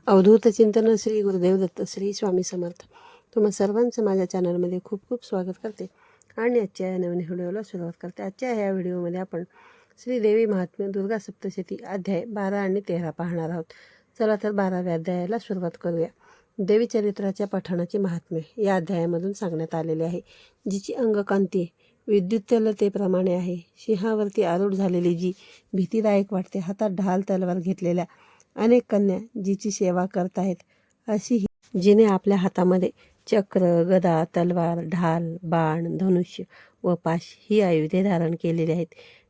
अवधूत चिंतन श्री गुरुदेव दत्त श्री स्वामी समर्थ. तुम्हा सर्वांचं माझ्या चॅनलमध्ये खूप खूप स्वागत करते आणि आजच्या या नवीन व्हिडिओला सुरुवात करते. आजच्या ह्या व्हिडिओमध्ये आपण श्रीदेवी महात्म्य दुर्गा सप्तशती अध्याय 12 आणि 13 पाहणार आहोत. चला तर 12व्या अध्यायाला सुरुवात करूया. देवी चरित्राच्या पठणाचे महात्म्य या अध्यायामधून सांगण्यात आलेले आहे. जिची अंगकांती विद्युतलतेप्रमाणे आहे, सिंहावरती आरूढ झालेली जी भीतीदायक वाटते, हातात ढाल तलवार घेतलेल्या अनेक कन्या जिची सेवा करतायत, अशी ही जिने आपल्या हातामध्ये चक्र, गदा, तलवार, ढाल, बाण, धनुष्य व पाश ही आयुधे धारण केलेली आहेत.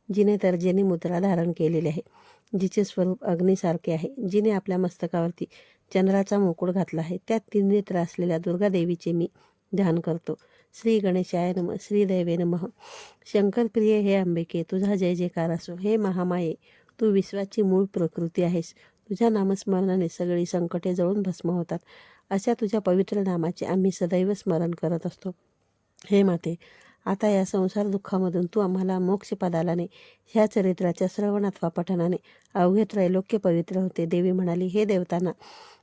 जिने तर्जनी मुद्रा धारण केलेली आहे. जिचे स्वरूप अग्नीसारखे आहे. जिने आपल्या मस्तकावरती चंद्राचा मुकुट घातला आहे. त्या 3 नेत्र असलेल्या दुर्गा देवीचे मी ध्यान करतो. श्री गणेशाय नमः. श्री दैवे नमः. शंकरप्रिय हे अंबिके, तुझा जय जयकार असो. हे महामाये, तू विश्वाची मूळ प्रकृती आहेस. तुझ्या नामस्मरणाने सगळी संकटे जळून भस्म होतात. अशा तुझ्या पवित्र नामाचे आम्ही सदैव स्मरण करत असतो. हे माते, आता या संसार दुःखामधून तू आम्हाला मोक्षपदाला ने. ह्या चरित्राच्या श्रवणात वा पठणाने अवघे त्रैलोक्य पवित्र होते. देवी म्हणाली, हे देवतांना,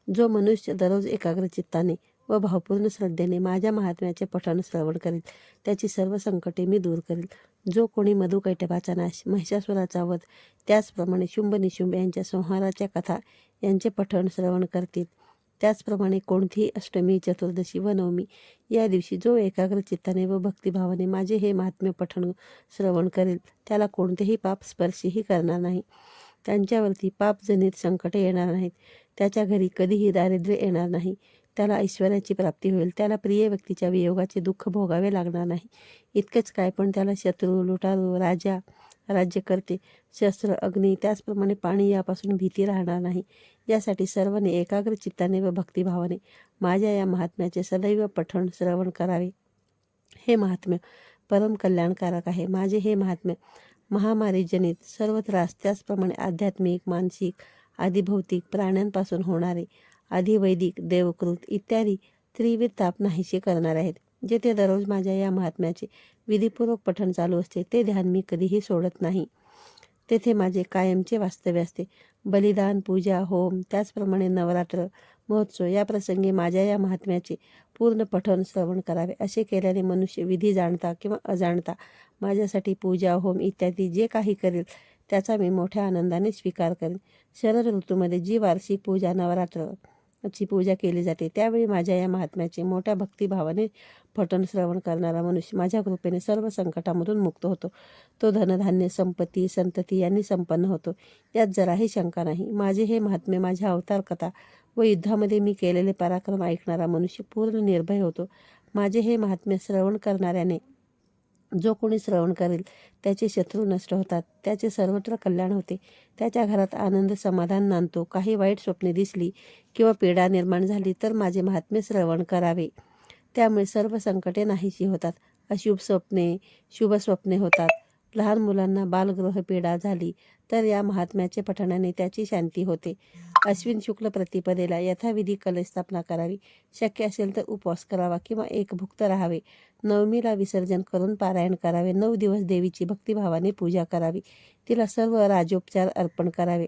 जो मनुष्य दररोज एकाग्र चित्ताने व भावपूर्ण श्रद्धेने माझ्या महात्म्याचे पठण श्रवण करील, त्याची सर्व संकटे मी दूर करील. जो कोणी मधुकैटभाचा नाश, महिषासुराचा वध, त्याचप्रमाणे शुंभ निशुंभ यांच्या संहाराच्या कथा यांचे पठण श्रवण करतील, त्याचप्रमाणे कोणतीही अष्टमी, चतुर्दशी व नवमी या दिवशी जो एकाग्र चित्ताने व भक्तिभावाने माझे हे महात्म्य पठण श्रवण करेल, त्याला कोणतेही पाप स्पर्शही करणार नाही. त्यांच्यावरती पापजनित संकटे येणार नाहीत. त्याच्या घरी कधीही दारिद्र्य येणार नाही. त्याला ऐश्वर्याची प्राप्ती होईल. त्याला प्रिय व्यक्तीच्या वियोगाचे दुःख भोगावे लागणार नाही. इतकेच काय, पण त्याला शत्रू, लुटारू, राजा, राज्यकर्ते, शस्त्र, अग्नी, त्याचप्रमाणे पाणी यापासून भीती राहणार नाही. यासाठी सर्वांनी एकाग्र चित्ताने व भक्तिभावाने माझ्या या महात्म्याचे सदैव पठण श्रवण करावे. हे महात्म्य परम कल्याणकारक आहे. माझे हे महात्म्य महामारीजनित सर्व त्रास, त्याचप्रमाणे आध्यात्मिक, मानसिक, आदिभौतिक, प्राण्यांपासून होणारे, आधिवैदिक, देवकृत इत्यादी त्रिविध ताप नाहीसे करणारे आहेत. जेथे दररोज माझ्या या महात्म्याचे विधीपूर्वक पठण चालू असते, ते ध्यान मी कधीही सोडत नाही. तेथे माझे कायमचे वास्तव्य असते. बलिदान, पूजा, होम, त्याचप्रमाणे नवरात्र, महोत्सव या प्रसंगी माझ्या या महात्म्याचे पूर्ण पठण श्रवण करावे. असे केल्याने मनुष्य विधी जाणता किंवा अजाणता माझ्यासाठी पूजा, होम इत्यादी जे काही करेल, त्याचा मी मोठ्या आनंदाने स्वीकार करेन. शरद ऋतूमध्ये जी वार्षिक पूजा, नवरात्र ची पूजा केली जाते, त्यावेळी माझ्या या महात्म्याचे मोठ्या भक्तिभावाने पठण श्रवण करणारा मनुष्य माझ्या कृपेने सर्व संकटामधून मुक्त होतो. तो धनधान्य, संपत्ती, संतती यांनी संपन्न होतो. यात जराही शंका नाही. माझे हे महात्म्य, माझ्या अवतार कथा व युद्धामध्ये मी केलेले पराक्रम ऐकणारा मनुष्य पूर्ण निर्भय होतो. माझे हे महात्म्य श्रवण करणाऱ्याने जो कोणी श्रवण करेल, त्याचे शत्रू नष्ट होतात. त्याचे सर्वत्र कल्याण होते. त्याच्या घरात आनंद, समाधान नांदतो. काही वाईट स्वप्ने दिसली किंवा पीडा निर्माण झाली तर माझे महात्म्य श्रवण करावे. त्यामुळे सर्व संकटे नाहीशी होतात. अशुभ स्वप्ने, शुभ स्वप्ने होतात. लहान मुलांना बालगृह पीडा झाली तर या महात्म्याचे पठणाने त्याची शांती होते. अश्विन शुक्ल प्रतिपदेला यथाविधी कलश स्थापना करावी. शक्य असेल तर उपवास करावा किंवा एकभुक्त राहावे. नवमीला विसर्जन करून पारायण करावे. 9 दिवस देवीची भक्तिभावाने पूजा करावी. तिला सर्व राजोपचार अर्पण करावे.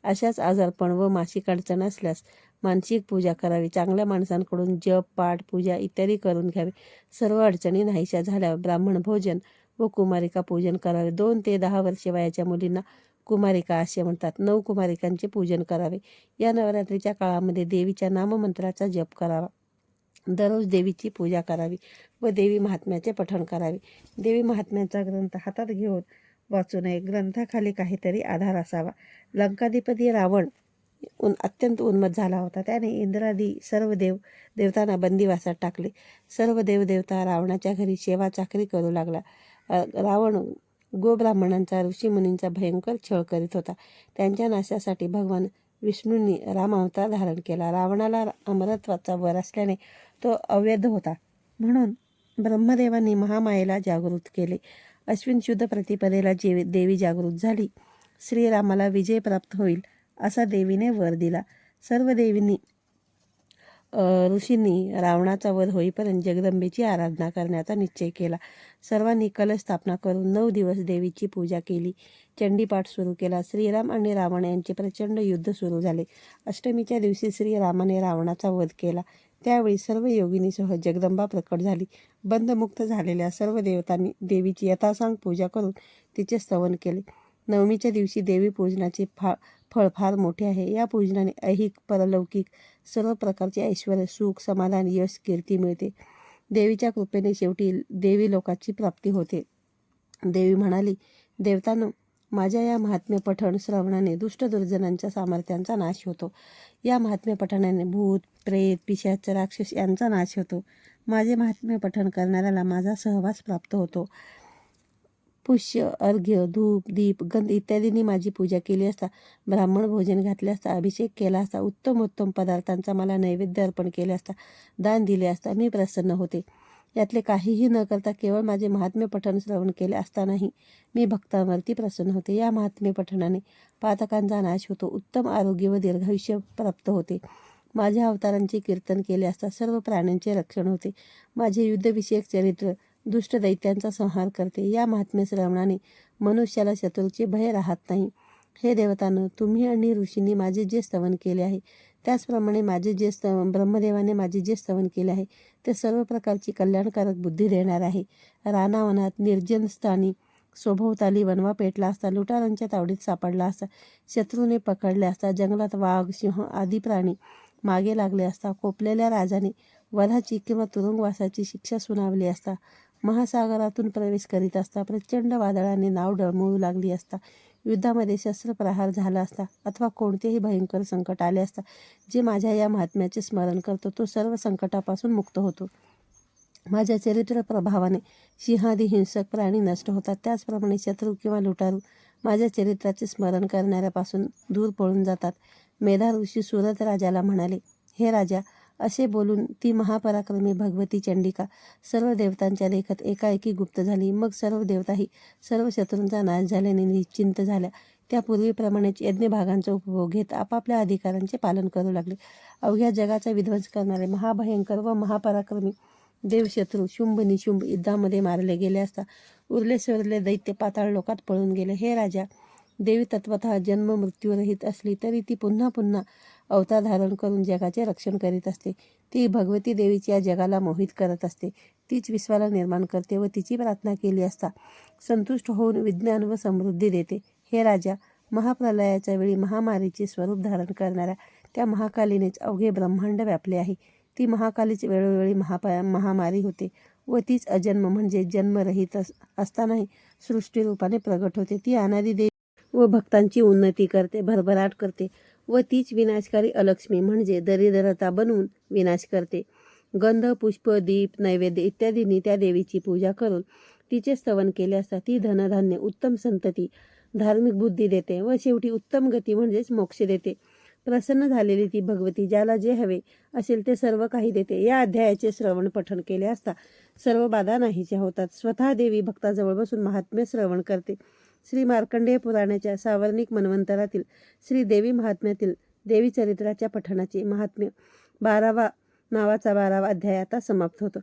अशाच आजारपण व मासिक अडचण असल्यास मानसिक पूजा करावी. चांगल्या माणसांकडून जप, पाठ, पूजा इत्यादी करून घ्यावे. सर्व अडचणी नाहीशा झाल्यावर ब्राह्मण भोजन व कुमारिका पूजन करावे. 2 ते 10 वर्षे वयाच्या मुलींना कुमारिका असे म्हणतात. 9 कुमारिकांचे पूजन करावे. या नवरात्रीच्या काळामध्ये देवीच्या नाममंत्राचा जप करावा. दररोज देवीची पूजा करावी व देवी महात्म्याचे पठण करावे. देवी महात्म्याचा ग्रंथ हातात घेऊन वाचू नये. ग्रंथाखाली काहीतरी आधार असावा. लंकाधिपती रावण अत्यंत उन्मत झाला होता. त्याने इंद्रादी सर्व देवतांना बंदिवासात टाकले. सर्व देवदेवता रावणाच्या घरी सेवा चाकरी करू लागला. रावण गोब्राह्मणांचा, ऋषीमुनींचा भयंकर छळ करीत होता. त्यांच्या नाशासाठी भगवान विष्णूंनी रामावतार धारण केला. रावणाला अमरत्वाचा वर असल्याने तो अवैध होता. म्हणून ब्रह्मदेवांनी महामायेला जागृत केले. अश्विन शुद्ध प्रतिपदेला देवी जागृत झाली. श्रीरामाला विजय प्राप्त होईल असा देवीने वर दिला. सर्व देवींनी ऋषींनी रावणाचा वध होईपर्यंत जगदंबेची आराधना करण्याचा निश्चय केला. सर्वांनी कलश स्थापना करून 9 दिवस देवीची पूजा केली. चंडीपाठ सुरू केला. श्रीराम आणि रावण यांचे प्रचंड युद्ध सुरू झाले. अष्टमीच्या दिवशी श्रीरामाने रावणाचा वध केला. त्यावेळी सर्व योगिनीसह जगदंबा प्रकट झाली. बंधमुक्त झालेल्या सर्व देवतांनी देवीची यथासांग पूजा करून तिचे स्तवन केले. नवमीच्या दिवशी देवी पूजनाचे फळ फार मोठे आहे. या पूजनाने ऐहिक परलौकिक सर्व प्रकारचे ऐश्वर, सुख, समाधान, यश, कीर्ती मिळते. देवीच्या कृपेने शेवटी देवी लोकाची प्राप्ती होते. देवी म्हणाली, देवतांनो, माझ्या या महात्म्य पठण श्रवणाने दुष्ट दुर्जनांच्या सामर्थ्यांचा नाश होतो. या महात्म्य पठणाने भूत, प्रेत, पिशाच, राक्षस यांचा नाश होतो. माझे महात्म्य पठण करणाऱ्याला माझा सहवास प्राप्त होतो. पुष्य, अर्घ्य, धूप, दीप, गंध इत्यादींनी माझी पूजा केली असता, ब्राह्मण भोजन घातले असता, अभिषेक केला असता, उत्तम पदार्थांचा मला नैवेद्य अर्पण केले असता, दान दिले असता, मी प्रसन्न होते. यातले काहीही न करता केवळ माझे महात्म्य पठण श्रवण केले असतानाही मी भक्तांवरती प्रसन्न होते. या महात्म्य पठणाने पातकांचा नाश होतो. उत्तम आरोग्य व दीर्घायुष्य प्राप्त होते. माझ्या अवतारांचे कीर्तन केले असता सर्व प्राण्यांचे रक्षण होते. माझे युद्धविषयक चरित्र दुष्ट दैत्यांचा संहार करते. या महात्म्य श्रवणाने मनुष्याला शत्रूचे भय राहत नाही. हे देवतांनो, तुम्ही आणि ऋषींनी माझे जे स्तवन केले आहे त्याचप्रमाणे ब्रह्मदेवाने माझे जे स्तवन केले आहे ते सर्व प्रकारची कल्याणकारक बुद्धी देणार आहे. रानावनात निर्जन स्थानी सभोवताली वनवा पेटला असता, लुटारांच्या तावडीत सापडला असता, शत्रूने पकडले असता, जंगलात वाघ, सिंह आदी प्राणी मागे लागले असता, कोपलेल्या राजाने वधाची किंवा तुरुंगवासाची शिक्षा सुनावली असता, महासागरातून प्रवेश करीत असता, प्रचंड वादळाने नाव डळमळू लागली असता, युद्धामध्ये शस्त्रप्रहार झाला असता, अथवा कोणतेही भयंकर संकट आले असता, जे माझ्या या महात्म्याचे स्मरण करतो तो सर्व संकटापासून मुक्त होतो. माझ्या चरित्र प्रभावाने सिंहादी हिंसक प्राणी नष्ट होतात. त्याचप्रमाणे शत्रू किंवा लुटारू माझ्या चरित्राचे स्मरण करणाऱ्यापासून दूर पळून जातात. मेधा ऋषी सुरत राजाला म्हणाले, हे राजा, असे बोलून ती महापराक्रमी भगवती चंडिका सर्व देवतांच्या लेखात एकाएकी गुप्त झाली. मग सर्व देवताही सर्व शत्रूंचा नाश झाल्याने निश्चिंत झाल्या. त्या पूर्वीप्रमाणेच यज्ञभागांचा उपभोग घेत आपापल्या अधिकारांचे पालन करू लागले. अवघ्या जगाचा विध्वंस करणारे महाभयंकर व महापराक्रमी देवशत्रू शुंभ निशुंभ युद्धामध्ये मारले गेले असता उरले सवरले दैत्य पाताळ लोकात पळून गेले. हे राजा, देवी तत्वतः जन्म मृत्यूरहित असली तरी ती पुन्हा पुन्हा अवतार धारण करून जगाचे रक्षण करीत असते. ती भगवती देवीची या जगाला मोहित करत असते. तीच विश्वाला निर्माण करते व तिची प्रार्थना केली असता संतुष्ट होऊन विज्ञान व समृद्धी देते. हे राजा, महाप्रलयाच्या वेळी महामारीचे स्वरूप धारण करणाऱ्या त्या महाकालीनेच अवघे ब्रह्मांड व्यापले आहे. ती महाकालीच वेळोवेळी महामारी होते व तीच अजन्म म्हणजे जन्मरहित असतानाही सृष्टीरूपाने प्रगट होते. ती अनादी देवी व भक्तांची उन्नती करते, भरभराट करते व तीच विनाशकारी अलक्ष्मी म्हणजे दरिद्रता बनवून विनाश करते. गंध, पुष्प, दीप, नैवेद्य इत्यादींनी त्या देवीची पूजा करून तिचे स्तवन केले असता ती धनधान्य, उत्तम संतती, धार्मिक बुद्धी देते व शेवटी उत्तम गती म्हणजेच मोक्ष देते. प्रसन्न झालेली ती भगवती ज्याला जे हवे असेल ते सर्व काही देते. या अध्यायाचे श्रवण पठण केले असता सर्व बाधा नाहीच्या होतात. स्वतः देवी भक्ताजवळ बसून महात्म्य श्रवण करते. श्री मार्कंडेय पुराणाच्या सावर्णिक मन्वंतरातील श्री देवी महात्म्यातील देवी चरित्राच्या पठणाचे महात्म्य 12वा नावाचा 12वा अध्याय आता समाप्त होतो.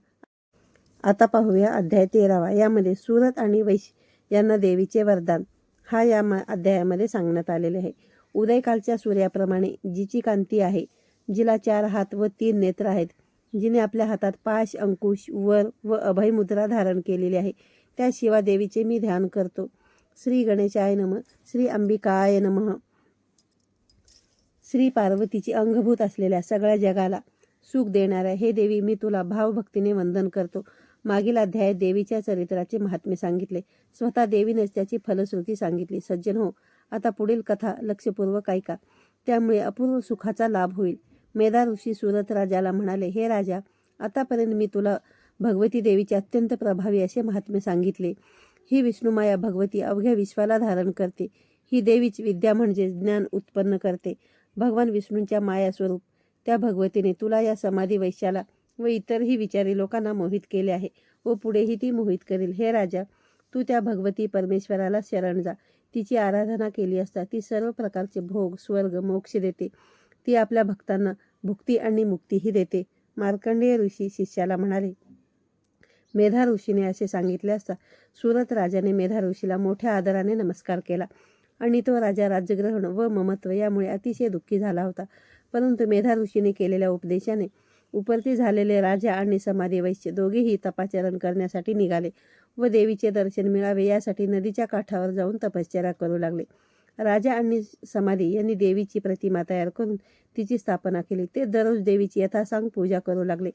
आता पाहूया अध्याय 13वा. यामध्ये सुरत आणि वैश यांना देवीचे वरदान हा या अध्यायामध्ये सांगण्यात आलेले आहे. उदयकालच्या सूर्याप्रमाणे जिची कांती आहे, जिला 4 हात व 3 नेत्र आहेत, जिने आपल्या हातात पाश, अंकुश, वर व अभय मुद्रा धारण केलेली आहे, त्या शिवा देवीचे मी ध्यान करतो. श्री गणेशाय नमः. श्री अंबिकाय नमः. श्री पार्वतीची अंगभूत असलेल्या सगळ्या जगाला सुख देणाऱ्या हे देवी, मी तुला भावभक्तीने वंदन करतो. मागील अध्यायात देवीच्या चरित्राचे महात्म्य सांगितले. स्वतः देवीनेच त्याची फलश्रुती सांगितली. सज्जन हो, आता पुढील कथा लक्षपूर्वक ऐका, त्यामुळे अपूर्व सुखाचा लाभ होईल. मेधा ऋषी सुरत राजाला म्हणाले, हे राजा, आतापर्यंत मी तुला भगवती देवीचे अत्यंत प्रभावी असे महात्म्य सांगितले. ही विष्णुमाया भगवती अवघ्या विश्वाला धारण करते. ही देवीच विद्या म्हणजे ज्ञान उत्पन्न करते. भगवान विष्णूंच्या माया स्वरूप त्या भगवतीने तुला या समाधी वैश्याला व इतरही विचारी लोकांना मोहित केले आहे व पुढेही ती मोहित करील. हे राजा, तू त्या भगवती परमेश्वराला शरण जा. तिची आराधना केली असता ती सर्व प्रकारचे भोग, स्वर्ग, मोक्ष देते. ती आपल्या भक्तांना भुक्ती आणि मुक्तीही देते. मार्कंडेय ऋषी शिष्याला म्हणाले, मेधा ऋषीने असे सांगितले असता सुरत राजाने मेधा ऋषीला मोठ्या आदराने नमस्कार केला आणि तो राजा राज्यग्रहण व ममत्व यामुळे अतिशय दुःखी झाला होता. परंतु मेधा ऋषीने केलेल्या उपदेशाने उपरती झालेले राजा आणि समाधी वैश्य दोघेही तपाचरण करण्यासाठी निघाले व देवीचे दर्शन मिळावे यासाठी नदीच्या काठावर जाऊन तपश्चर्या करू लागले. राजा आणि समाधी यांनी देवीची प्रतिमा तयार करून तिची स्थापना केली. ते दररोज देवीची यथासांग पूजा करू लागले.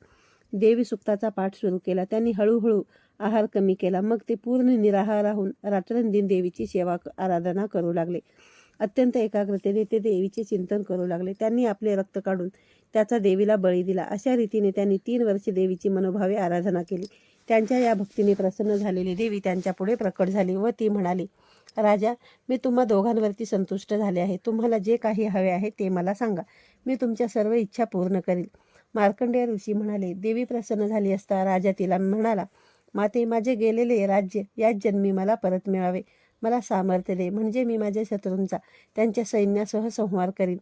देवी सुक्ताचा पाठ सुरू केला. त्यांनी हळूहळू आहार कमी केला. मग ते पूर्ण निराहार राहून रात्रंदिन देवीची सेवा आराधना करू लागले. अत्यंत एकाग्रतेने ते देवीचे चिंतन करू लागले. त्यांनी आपले रक्त काढून त्याचा देवीला बळी दिला. अशा रीतीने त्यांनी 3 वर्षे देवीची मनोभावे आराधना केली. त्यांच्या या भक्तीने प्रसन्न झालेली देवी त्यांच्या पुढे प्रकट झाली व ती म्हणाली, राजा, मी तुम्हा दोघांवरती संतुष्ट झाले आहे. तुम्हाला जे काही हवे आहे ते मला सांगा. मी तुमच्या सर्व इच्छा पूर्ण करील. मार्कंडेय ऋषी म्हणाले. देवी प्रसन्न झाली असता राजा तिला म्हणाला, माते, माझे गेलेले राज्य याच जन्मी मला परत मिळावे. मला सामर्थ्य दे, म्हणजे मी माझ्या शत्रूंचा त्यांच्या सैन्यासह संहार करीन.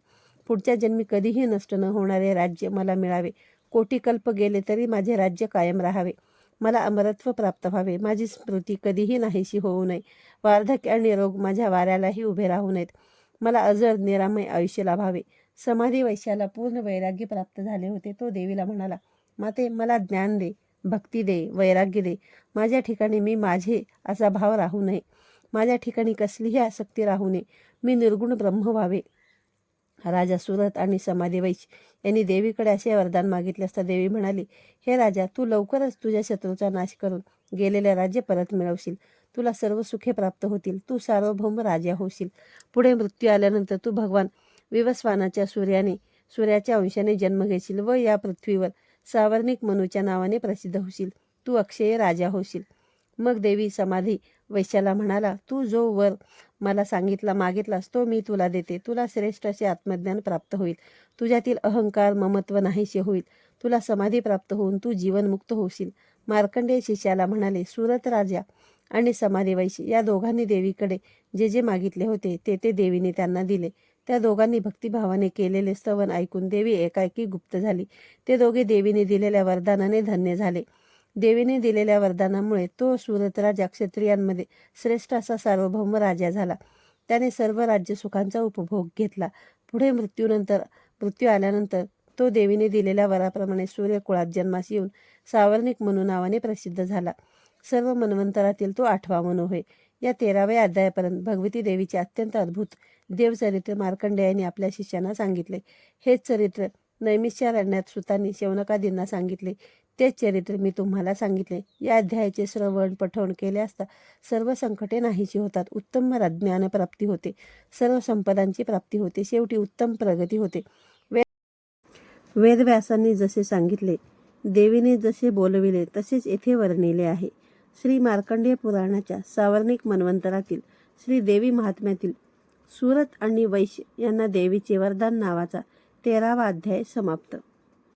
पुढच्या जन्मी कधीही नष्ट न होणारे राज्य मला मिळावे. कोटी कल्प गेले तरी माझे राज्य कायम राहावे. मला अमरत्व प्राप्त व्हावे. माझी स्मृती कधीही नाहीशी होऊ नये. वार्धक्य आणि रोग माझ्या वाऱ्यालाही उभे राहू नयेत. मला अजर निरामय आयुष्य लाभावे. समाधी वैश्याला पूर्ण वैराग्य प्राप्त झाले होते. तो देवीला म्हणाला, माते, मला ज्ञान दे, भक्ती दे, वैराग्य दे. माझ्या ठिकाणी मी माझे असा भाव राहू नये. माझ्या ठिकाणी कसलीही आसक्ती राहू नये. मी निर्गुण ब्रह्म व्हावे. राजा सुरत आणि समाधी वैश्य यांनी देवीकडे असे वरदान मागितले असता देवी म्हणाली, हे राजा, तू लवकरच तुझ्या शत्रूचा नाश करून गेलेले राज्य परत मिळवशील. तुला सर्व सुखे प्राप्त होतील. तू सार्वभौम राजा होशील. पुढे मृत्यू आल्यानंतर तू भगवान विवस्वानाच्या सूर्याच्या अंशाने जन्म घेशील व या पृथ्वीवर सावर्णिक मनूच्या नावाने प्रसिद्ध होशील. तू अक्षय राजा होशील. मग देवी समाधी वैश्याला म्हणाला, तू जो वर मला मागितलास तो मी तुला देते. तुला श्रेष्ठ असे आत्मज्ञान प्राप्त होईल. तुझ्यातील अहंकार ममत्व नाहीसे होईल. तुला समाधी प्राप्त होऊन तू जीवनमुक्त होशील. मार्कंडेय शिष्याला म्हणाले, सुरत राजा आणि समाधी वैश्य या दोघांनी देवीकडे जे जे मागितले होते ते देवीने त्यांना दिले. त्या दोघांनी भक्तिभावाने केलेले स्तवन ऐकून देवी एकाएकी गुप्त झाली. ते दोघे देवीने दिलेल्या वरदानाने धन्य झाले. देवीने दिलेल्या वरदानामुळे तो सुरत राजा क्षत्रियांमध्ये श्रेष्ठ असा सार्वभौम राजा झाला. त्याने सर्व राज्य सुखांचा उपभोग घेतला. पुढे मृत्यू आल्यानंतर तो देवीने दिलेल्या वराप्रमाणे सूर्यकुळात जन्मास येऊन सावर्णिक मनू नावाने प्रसिद्ध झाला. सर्व मन्वंतरातील तो 8वा मनू होय. या 13व्या अध्यायापर्यंत भगवती देवीचे अत्यंत अद्भुत देवचरित्र मार्कंडेयाने आपल्या शिष्यांना सांगितले. हेच चरित्र नैमिषारण्यात सुतांनी शौनकादींना सांगितले. तेच चरित्र मी तुम्हाला सांगितले. या अध्यायाचे श्रवण पठण केले असता सर्व संकटे नाहीशी होतात. उत्तम ज्ञान प्राप्ती होते. सर्व संपदांची प्राप्ती होते. शेवटी उत्तम प्रगती होते. वेदव्यासांनी जसे सांगितले, देवीने जसे बोलविले तसेच येथे वर्णिले आहे. श्री मार्कंडेय पुराणाच्या सावर्णिक मन्वंतरातील श्री देवी महात्म्यातील सुरत आणि वैश्य यांना देवीचे वरदान नावाचा 13वा अध्याय समाप्त.